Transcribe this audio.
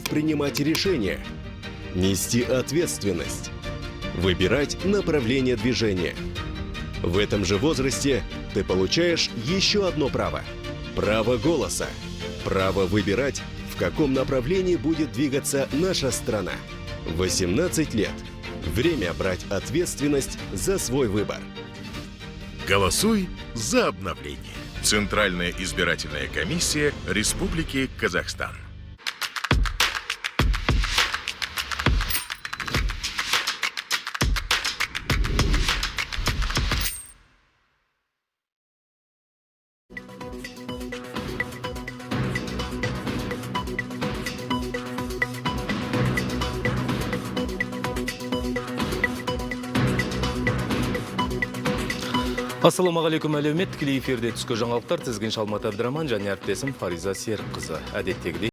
принимать решения, нести ответственность, выбирать направление движения. В этом же возрасте ты получаешь еще одно право – право голоса. Право выбирать, в каком направлении будет двигаться наша страна. 18 лет. Время брать ответственность за свой выбор. Голосуй за обновление. Центральная избирательная комиссия Республики Казахстан. Ассаламағалейкум әлеумет, тікелей эфирде түскі жаңалықтар тізгін Шалмат Абдраман және әріптесім Фариза Серікқызы. Әдеттегідей